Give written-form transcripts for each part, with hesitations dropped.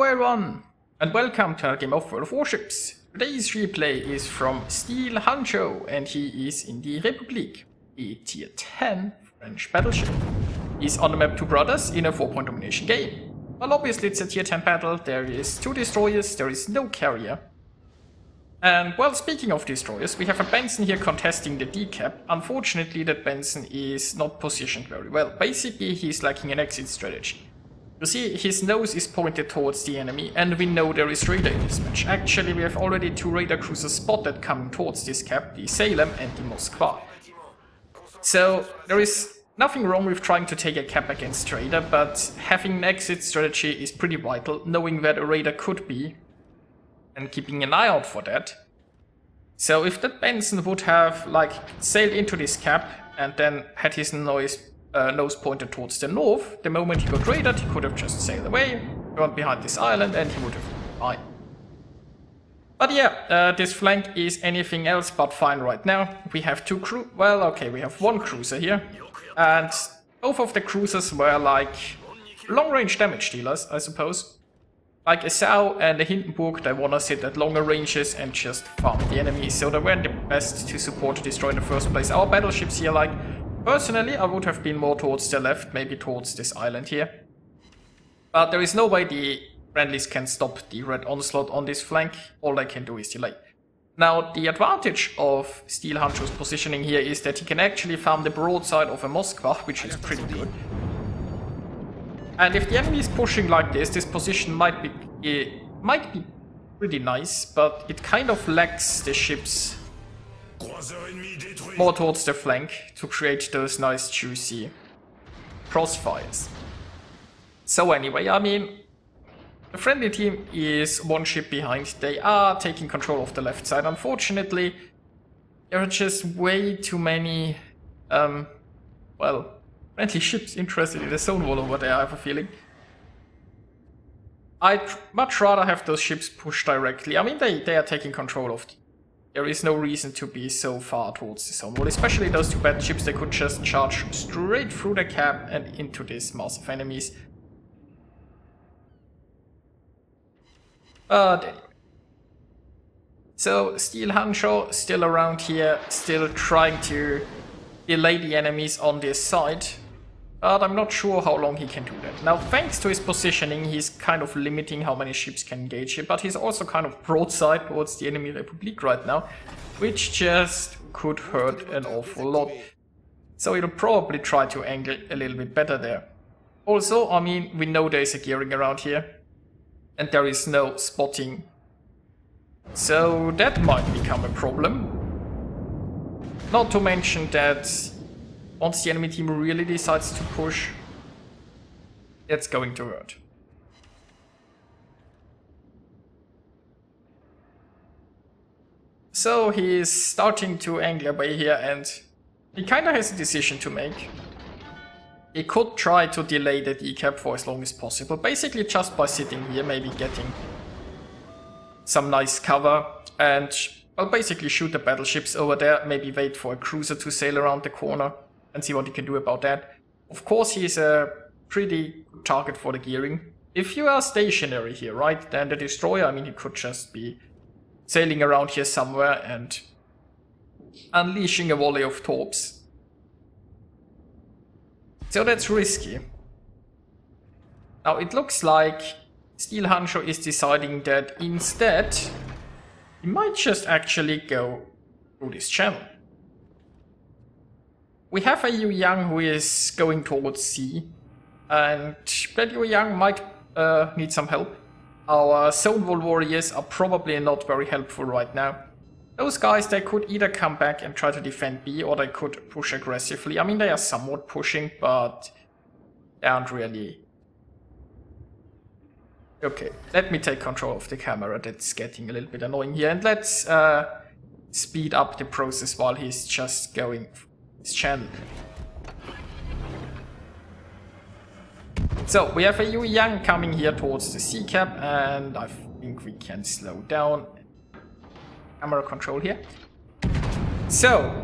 Hello everyone, and welcome to another game of World of Warships. Today's replay is from SteelHanjo, and he is in the République, a tier 10 French battleship. He's on the map Two Brothers in a 4-point domination game. Well, obviously it's a tier 10 battle, there is 2 destroyers, there is no carrier. And well, speaking of destroyers, we have a Benson here contesting the decap. Unfortunately, that Benson is not positioned very well. Basically, he's lacking an exit strategy. You see, his nose is pointed towards the enemy, and we know there is radar in this match. Actually, we have already 2 radar cruisers spotted coming towards this cap, the Salem and the Moskva. So, there is nothing wrong with trying to take a cap against radar, but having an exit strategy is pretty vital, knowing where the radar could be, and keeping an eye out for that. So, if that Benson would have, like, sailed into this cap, and then had his nose pointed towards the north, the moment he got radared, he could have just sailed away, gone behind this island, and he would have been fine. But yeah, this flank is anything else but fine right now. We have we have 1 cruiser here, and both of the cruisers were like long-range damage dealers, I suppose. Like a Sau and a Hindenburg, they wanna sit at longer ranges and just farm the enemy, so they weren't the best to support to destroy in the first place. Our battleships here, like, personally, I would have been more towards the left, maybe towards this island here. But there is no way the friendlies can stop the red onslaught on this flank. All they can do is delay. Now, the advantage of SteelHanjo's positioning here is that he can actually farm the broadside of a Moskva, which is pretty good. And if the enemy is pushing like this, this position might be pretty nice, but it kind of lacks the ships more towards the flank to create those nice juicy crossfires. So anyway, I mean, the friendly team is 1 ship behind. They are taking control of the left side. Unfortunately, there are just way too many, friendly ships interested in the zone wall over there, I have a feeling. I'd much rather have those ships push directly. I mean, they are taking control of the... There is no reason to be so far towards the zone wall, especially those 2 battleships. They could just charge straight through the cap and into this mass of enemies. But anyway. So, SteelHanjo still around here, still trying to delay the enemies on this side. But I'm not sure how long he can do that. Now, thanks to his positioning, he's kind of limiting how many ships can engage here, but he's also kind of broadside towards the enemy République right now, which just could hurt an awful lot. So he'll probably try to angle a little bit better there. Also, I mean, we know there's a gearing around here, and there is no spotting. So that might become a problem. Not to mention that once the enemy team really decides to push, it's going to hurt. So he's starting to angle away here, and he kinda has a decision to make. He could try to delay the decap for as long as possible, basically just by sitting here, maybe getting some nice cover, and well, basically shoot the battleships over there, maybe wait for a cruiser to sail around the corner and see what he can do about that. Of course, he's a pretty good target for the gearing. If you are stationary here, right, then the destroyer, I mean, he could just be sailing around here somewhere and unleashing a volley of torps. So that's risky. Now, it looks like SteelHanjo is deciding that instead, he might just actually go through this channel. We have a Yu Yang who is going towards C, and that Yu Yang might need some help. Our zone wall warriors are probably not very helpful right now. Those guys, they could either come back and try to defend B, or they could push aggressively. I mean, they are somewhat pushing, but they aren't really... Okay, let me take control of the camera, that's getting a little bit annoying here, and let's speed up the process while he's just going his channel. So, we have a Yu Yang coming here towards the C cap, and I think we can slow down camera control here. So,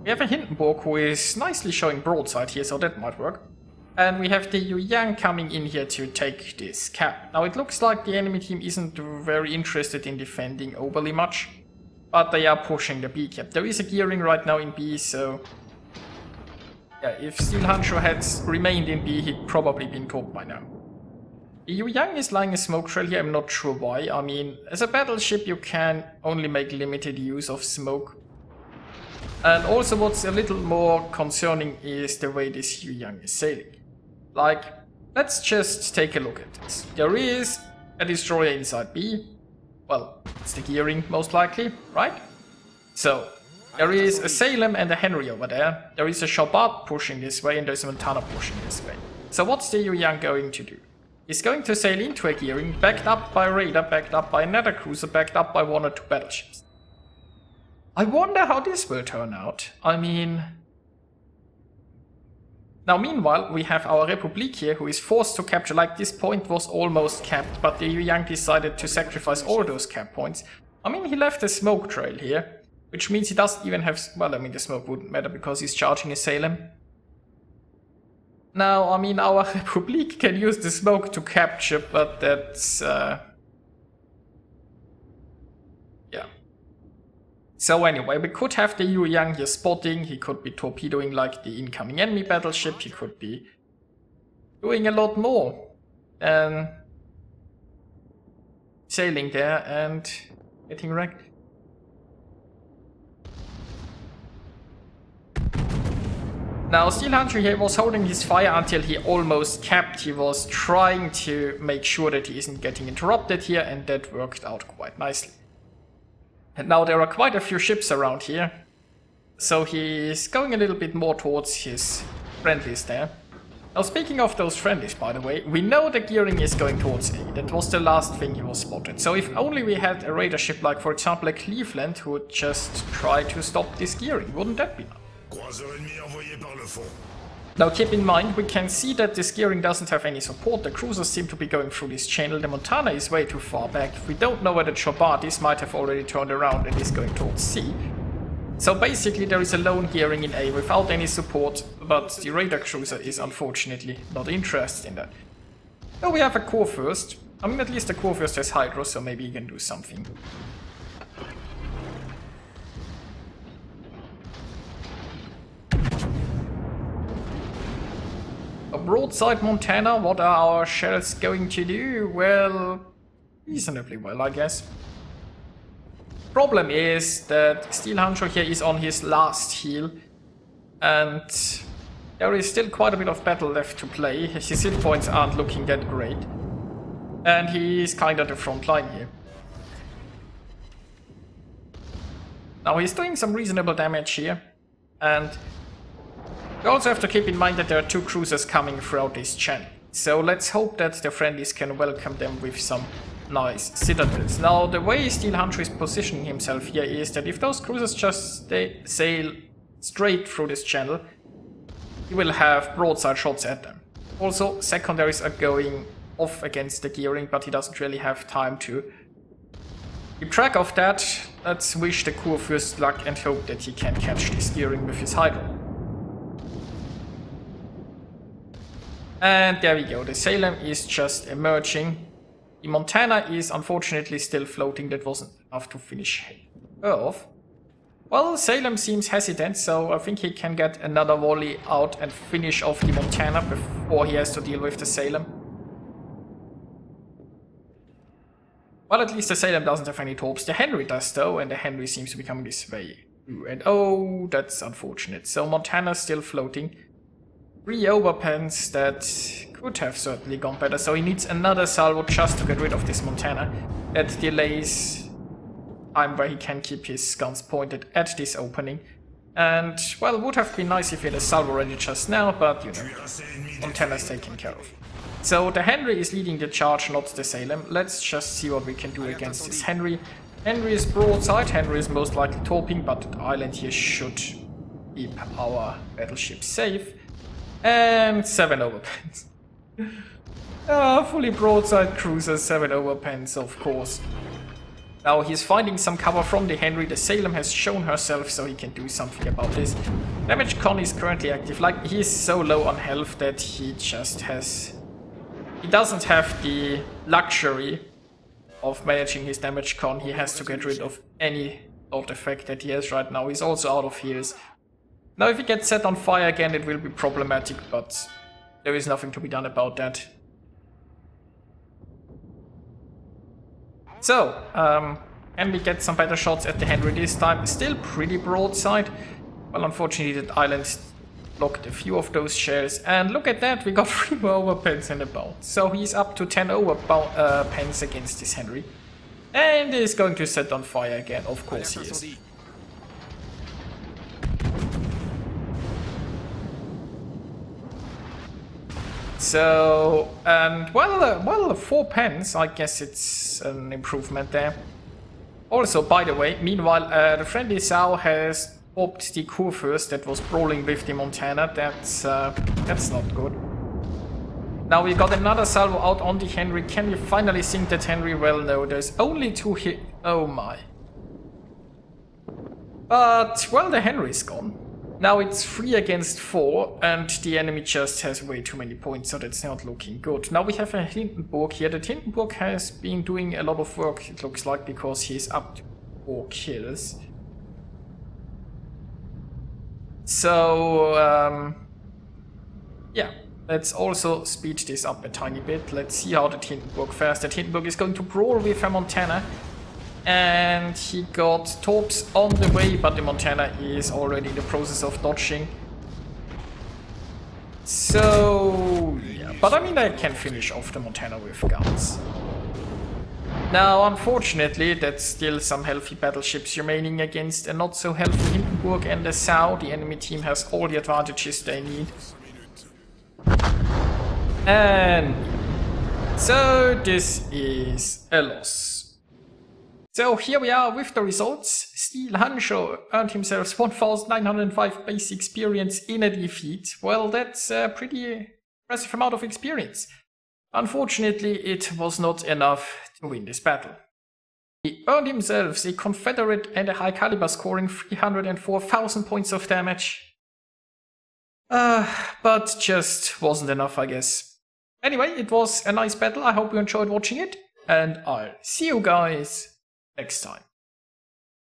we have a Hindenburg who is nicely showing broadside here, so that might work. And we have the Yu Yang coming in here to take this cap. Now it looks like the enemy team isn't very interested in defending overly much, but they are pushing the B cap. There is a gearing right now in B, so yeah, if SteelHanjo had remained in B, he'd probably been caught by now. The Yu Yang is lying a smoke trail here, I'm not sure why. I mean, as a battleship you can only make limited use of smoke. And also what's a little more concerning is the way this Yu Yang is sailing. Like, let's just take a look at this. There is a destroyer inside B. Well, it's the gearing most likely, right? So, there is a Salem and a Henry over there. There is a Shabbat pushing this way and there's a Montana pushing this way. So what's the Yu Yang going to do? He's going to sail into a gearing, backed up by a radar, backed up by another cruiser, backed up by 1 or 2 battleships. I wonder how this will turn out. I mean... Now meanwhile, we have our République here, who is forced to capture, like this point was almost capped, but the Yu Yang decided to sacrifice all those cap points. I mean, he left a smoke trail here, which means he doesn't even have... Well, I mean, the smoke wouldn't matter because he's charging a Salem. Now, I mean, our République can use the smoke to capture, but that's... yeah. So anyway, we could have the Yu Yang here spotting, he could be torpedoing like the incoming enemy battleship, he could be doing a lot more than sailing there and getting wrecked. Now SteelHanjo here was holding his fire until he almost capped. He was trying to make sure that he isn't getting interrupted here, and that worked out quite nicely. And now there are quite a few ships around here, so he's going a little bit more towards his friendlies there. Now speaking of those friendlies, by the way, we know the gearing is going towards A. That was the last thing he was spotted. So if only we had a radar ship like, for example, a Cleveland who would just try to stop this gearing, wouldn't that be nice? Now keep in mind, we can see that this gearing doesn't have any support. The cruisers seem to be going through this channel. The Montana is way too far back. If we don't know where the Chobart is, might have already turned around and is going towards C. So basically there is a lone gearing in A without any support, but the radar cruiser is unfortunately not interested in that. So we have a Kurfürst. I mean, at least the Kurfürst has Hydro, so maybe he can do something. A broadside Montana, what are our shells going to do? Well, reasonably well, I guess. Problem is that SteelHanjo here is on his last heal, and there is still quite a bit of battle left to play. His hit points aren't looking that great, and he's kind of the front line here. Now he's doing some reasonable damage here, and you also have to keep in mind that there are 2 cruisers coming throughout this channel. So let's hope that the friendlies can welcome them with some nice citadels. Now the way SteelHanjo is positioning himself here is that if those cruisers just sail straight through this channel, he will have broadside shots at them. Also, secondaries are going off against the gearing, but he doesn't really have time to keep track of that. Let's wish the Kurfürst luck and hope that he can catch this gearing with his Hydro. And there we go, the Salem is just emerging. The Montana is unfortunately still floating, that wasn't enough to finish her off. Well, Salem seems hesitant, so I think he can get another volley out and finish off the Montana before he has to deal with the Salem. Well, at least the Salem doesn't have any torps. The Henry does though, and the Henry seems to be coming this way. And oh, that's unfortunate. So Montana's still floating. 3 overpens that could have certainly gone better, so he needs another salvo just to get rid of this Montana. That delays time where he can keep his guns pointed at this opening. And, well, would have been nice if he had a salvo ready just now, but, you know, Montana's taken care of. So the Henry is leading the charge, not the Salem. Let's just see what we can do against this Henry. Henry is broadside, Henry is most likely torping, but the island here should keep our battleship safe. And 7 overpens. Fully broadside cruisers, 7 overpens, of course. Now he's finding some cover from the Henry. The Salem has shown herself, so he can do something about this. Damage con is currently active. Like, he's so low on health that he just has... He doesn't have the luxury of managing his damage con. He has to get rid of any thought effect that he has right now. He's also out of heals. Now if he gets set on fire again, it will be problematic, but there is nothing to be done about that. So, can we get some better shots at the Henry this time? Still pretty broadside. Well, unfortunately, that island blocked a few of those shells. And look at that, we got 3 more overpens in the bow. So he's up to 10 overpens against this Henry. And he's going to set on fire again, of course he is. So, and well, 4 pens, I guess it's an improvement there. Also, by the way, meanwhile, the friendly Sao has popped the Kurfürst that was brawling with the Montana. That's not good. Now we got another salvo out on the Henry. Can we finally sink that Henry? Well, no, there's only 2 hit. Oh my. But, well, the Henry's gone. Now it's 3 against 4, and the enemy just has way too many points, so that's not looking good. Now we have a Hindenburg here. The Hindenburg has been doing a lot of work, it looks like, because he's up to 4 kills. So, yeah, let's also speed this up a tiny bit. Let's see how the Hindenburg fares. The Hindenburg is going to brawl with a Montana. And he got Torps on the way, but the Montana is already in the process of dodging. So, yeah. But I mean, I can finish off the Montana with guns. Now, unfortunately, that's still some healthy battleships remaining against a not so healthy Hindenburg and the Sao. The enemy team has all the advantages they need. And so this is a loss. So here we are with the results. SteelHanjo earned himself 1905 base experience in a defeat. Well, that's a pretty impressive amount of experience. Unfortunately, it was not enough to win this battle. He earned himself a Confederate and a high caliber scoring 304,000 points of damage. But just wasn't enough, I guess. Anyway, it was a nice battle. I hope you enjoyed watching it, and I'll see you guys next time.